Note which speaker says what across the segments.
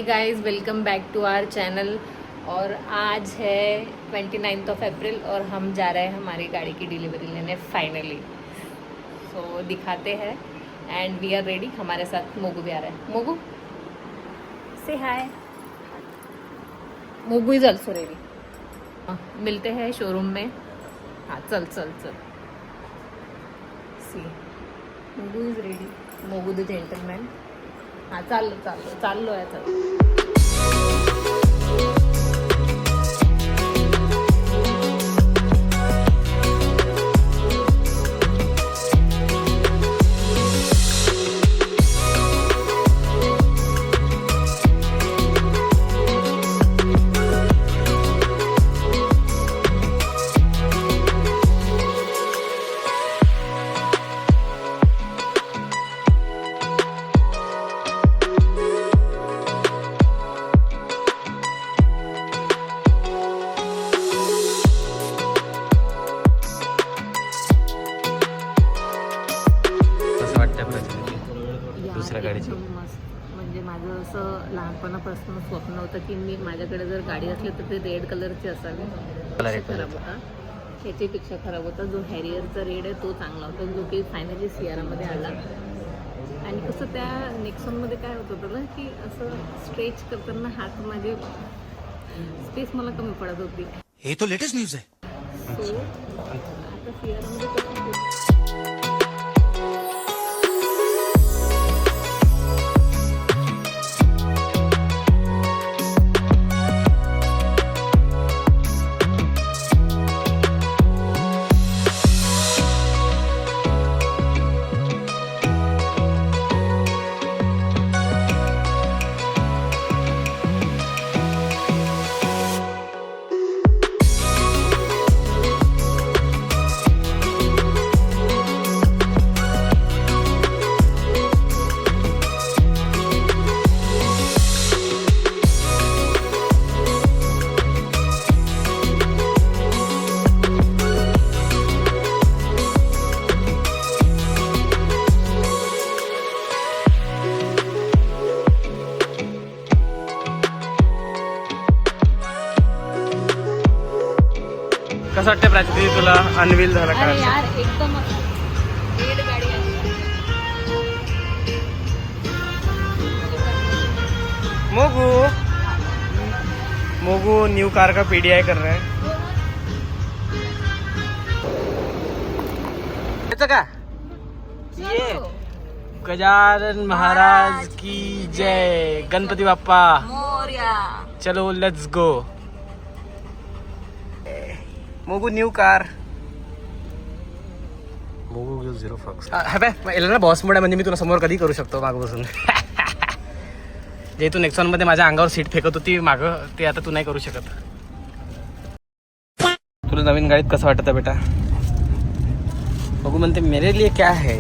Speaker 1: Guys, welcome back to our channel. और आज है 29 अप्रैल और हम जा रहे हैं हमारी गाड़ी की डिलीवरी लेने फाइनली। सो दिखाते हैं एंड वी आर रेडी। हमारे साथ मोगू भी आ रहा है। मोगू से hi. Mogu is also ready. मिलते हैं शोरूम में। हाँ चल चल चल। See Mogu is ready. Mogu the gentleman. हाँ चाललो आहे चल।
Speaker 2: दुसऱ्या गाडीची
Speaker 1: मस्त. म्हणजे माझं असं लहानपणापासून स्वप्न होतं की मी माझ्याकडे जर गाडी असली तर ते रेड कलरची असावी. खराब होता, ह्याच्यापेक्षा खराब होता. जो हॅरियरचा रेड आहे तो चांगला होता, जो की फायनली सियारामध्ये आला. आणि कसं त्या नेक्सॉनमध्ये काय होत होतं ना की असं स्ट्रेच करताना हात माझे स्पेस मला कमी पडत होती.
Speaker 2: हे तो लेटेस्ट न्यूज आहे.
Speaker 1: सो आता सियारामध्ये कसं
Speaker 2: कसं वाटतं प्राची तुला अनवील झाला का?
Speaker 1: यार एकदम रेड गाड़ी है.
Speaker 2: मोगू मोगू न्यू कार का पीडीआई कर रहा है. याचं का ये गजानन महाराज की जय. गणपती बाप्पा
Speaker 1: मोरया.
Speaker 2: चलो let's go. Mogu new car. Mogu घेऊ 0 फॉक्स. याला ना बॉस मोड आहे, म्हणजे मी तुला समोर कधी करू शकतो मागं बसून. जे तू नेक्सॉन मध्ये माझ्या अंगावर सीट फेकत होती मागं, ते आता तू नाही करू शकत. तुला नवीन गाडीत कसं वाटत आहे बेटा? बघू म्हणते मेरे लिए क्या है.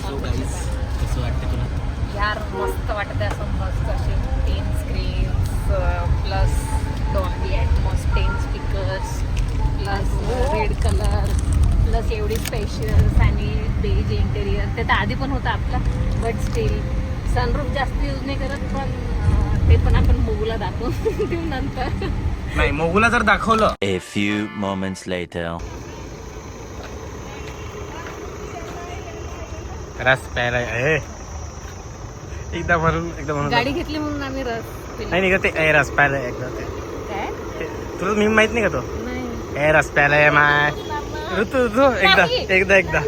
Speaker 2: कसं वाटतं तुला?
Speaker 1: यार मस्त वाटत आहे. असं मस्त असे 10 screens plus Dolby Atmos 10 speakers plus red colour plus एवढी स्पेशल्स आणि बेज इंटेरियर. ते तर आधी पण होतं आपला, बट स्टील सनरूफ जास्त यूज नाही करत. पण ते पण आपण मोगूला दाखवून देऊ नंतर.
Speaker 2: नाही, मोगूला जर दाखवलं.
Speaker 3: A few moments later.
Speaker 2: रस प्यायला एकदा म्हणून
Speaker 1: गाडी घेतली म्हणून आम्ही रस पिला.
Speaker 2: नाही का ते रस प्यायला एकदा. ते
Speaker 1: काय
Speaker 2: तुला मी माहित नाही का तो
Speaker 1: नाही
Speaker 2: रस प्यायला माय ऋतू एकदा.